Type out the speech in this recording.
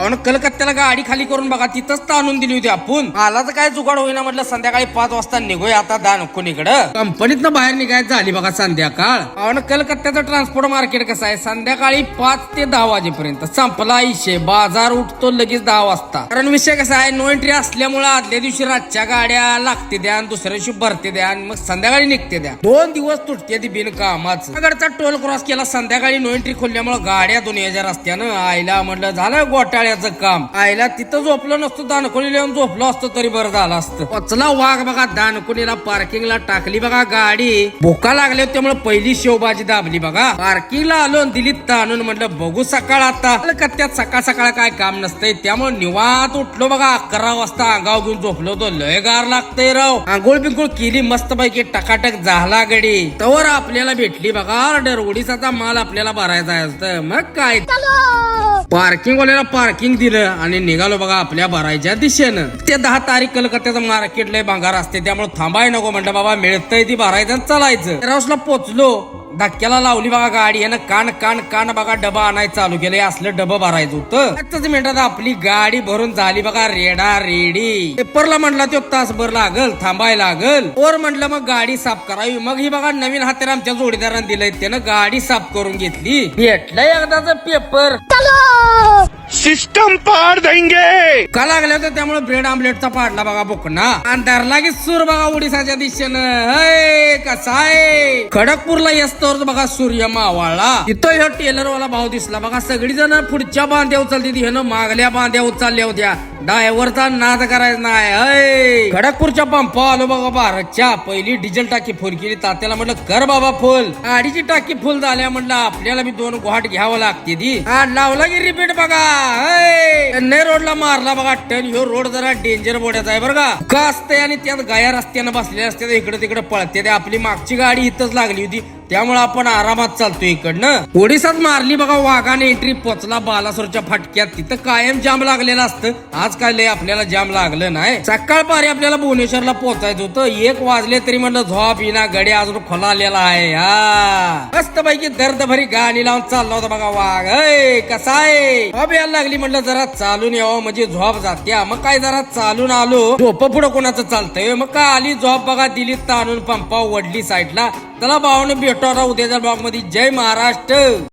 भावानं कलकत्त्याला गाडी खाली करून बघा तिथंच ताणून दिली होती आपण. मला तर काय जुगाड होईना म्हटलं संध्याकाळी 5 वाजता निघूया आता दानकोणीकडं. कंपनीतनं बाहेर निघायचं झाली बघा संध्याकाळ. भावानं कलकत्त्याचं ट्रान्सपोर्ट मार्केट कसं आहे संध्याकाळी 5 ते 10 वाजेपर्यंत संपला इशे. बाजार उठतो लगेच 10 वाजता. कारण विषय कसा आहे नो एंट्री असल्यामुळे आदल्या दिवशी रातच्या गाड्या लागते द्या आणि दुसऱ्या दिवशी भरते द्या आणि मग संध्याकाळी निघते द्या. 2 दिवस तुटते ती बिनकामाच. कडचा टोल क्रॉस केला संध्याकाळी नो एंट्री खोलल्यामुळे गाड्या 2000 रस्त्यानं. आईला म्हटलं झालं घोटाळ्याचं काम. आईला तिथं झोपलं नसतं दानकोणीला येऊन झोपलं असतं तरी बरं झालं असतं. पचला वाघ बघा दानकोणीला पार्किंगला टाकली बघा गाडी. भोका लागले त्यामुळे पहिली शेवबाजी दाबली बघा. पार्किंगला आलो दिली ताणून म्हटलं बघू सकाळ आता. कलकत्त्यात सकाळ सकाळ काय काम नसतंय त्यामुळे निवांत उठलो बघा. 11 वाजता अंगाव घेऊन झोपलो होतो. लय गार लागतंय राव. आंघोळ बिंघोळ केली मस्त पैकी टकाटक झाला गडी. तवर आपल्याला भेटली बघा ऑर्डर. ओडिसाचा माल आपल्याला भरायचा असतं. मग काय पार्किंग वाल्याला पार्किंग दिलं आणि निघालो बघा आपल्या भरायच्या दिशेनं. ते 10 तारीख कलकत्त्याचं मार्केट लय भांगार असते त्यामुळे थांबाय नको म्हटलं बाबा मिळतंय ती भरायचं चालायचं. राऊसला पोचलो. धक्क्याला लावली बघा गाडी. यानं कान कान कान बघा डबा आणायचं चालू केलं. असलं डबं भरायचं होतं. 5 मिनिटात आपली गाडी भरून झाली बघा रेडा रेडी. पेपरला म्हटला तो तासभर लागल थांबायला लागल. वर म्हटलं मग गाडी साफ करावी. मग ही बघा नवीन हातेर आमच्या जोडीदारानं दिलंय त्यानं गाडी साफ करून घेतली. भेटलंय एकदाच पेपर. सिस्टम पार देंगे का लागलं होतं त्यामुळे ब्रेड आमलेटचा पाडला बघा बोकना. अंधार लागेल सूर बघा ओडिसाच्या दिशेनं. कसा आहे खडकपूरला येस्तोर बघा सूर्य मावाळला. इथं ह्यो टेलरवाला भाव दिसला बघा. सगळी जण पुढच्या बांध्या उचलती ती ह्यानं मागल्या बांध्या उचलल्या होत्या. ड्रायव्हरचा नाद करायचा नाही. खडकपूरच्या पंप आलो बघा भारतच्या. पहिली डिझेल टाकी फुल केली. तात्याला म्हटलं कर बाबा फुल. गाडीची टाकी फुल झाल्या म्हटलं आपल्याला बी 2 घाट घ्यावं लागते ती. लावला की रिपीट बघा. चेन्नई रोडला मारला बघा टन. ह्यो रोड जरा डेंजर बोड्याचा आहे बरं का असतंय आणि त्यात गाया रस्त्यानं बसलेल्या असतात. इकडे तिकडे पळते. ते आपली मागची गाडी इथंच लागली होती त्यामुळे आपण आरामात चालतोय इकडनं. ओडिसात मारली बघा वाघाने एंट्री. पोचला बालासोरच्या फाटक्यात. तिथं कायम जाम लागलेलं असतं. आज काय लय आपल्याला जाम लागलं नाही. सकाळ पारी आपल्याला भुवनेश्वरला पोहोचायचं होतं. 1 वाजले तरी म्हणलं झोप येईना. गडी अजून खोलालेला आहे. मस्त पैकी दर्दभरी गाणी लावून चालला होता बघा वाघ. कसा आहे झोप यायला लागली म्हटलं जरा चालून यावं म्हणजे झोप जात्या. मग काय जरा चालून आलो. झोप पुढं कोणाचं चालतंय. मग काय आली झोप बघा. दिली ताणून पंपा वडली साईडला. चला भावानं भेटू आता उद्याच्या ब्लॉग मध्ये. जय महाराष्ट्र.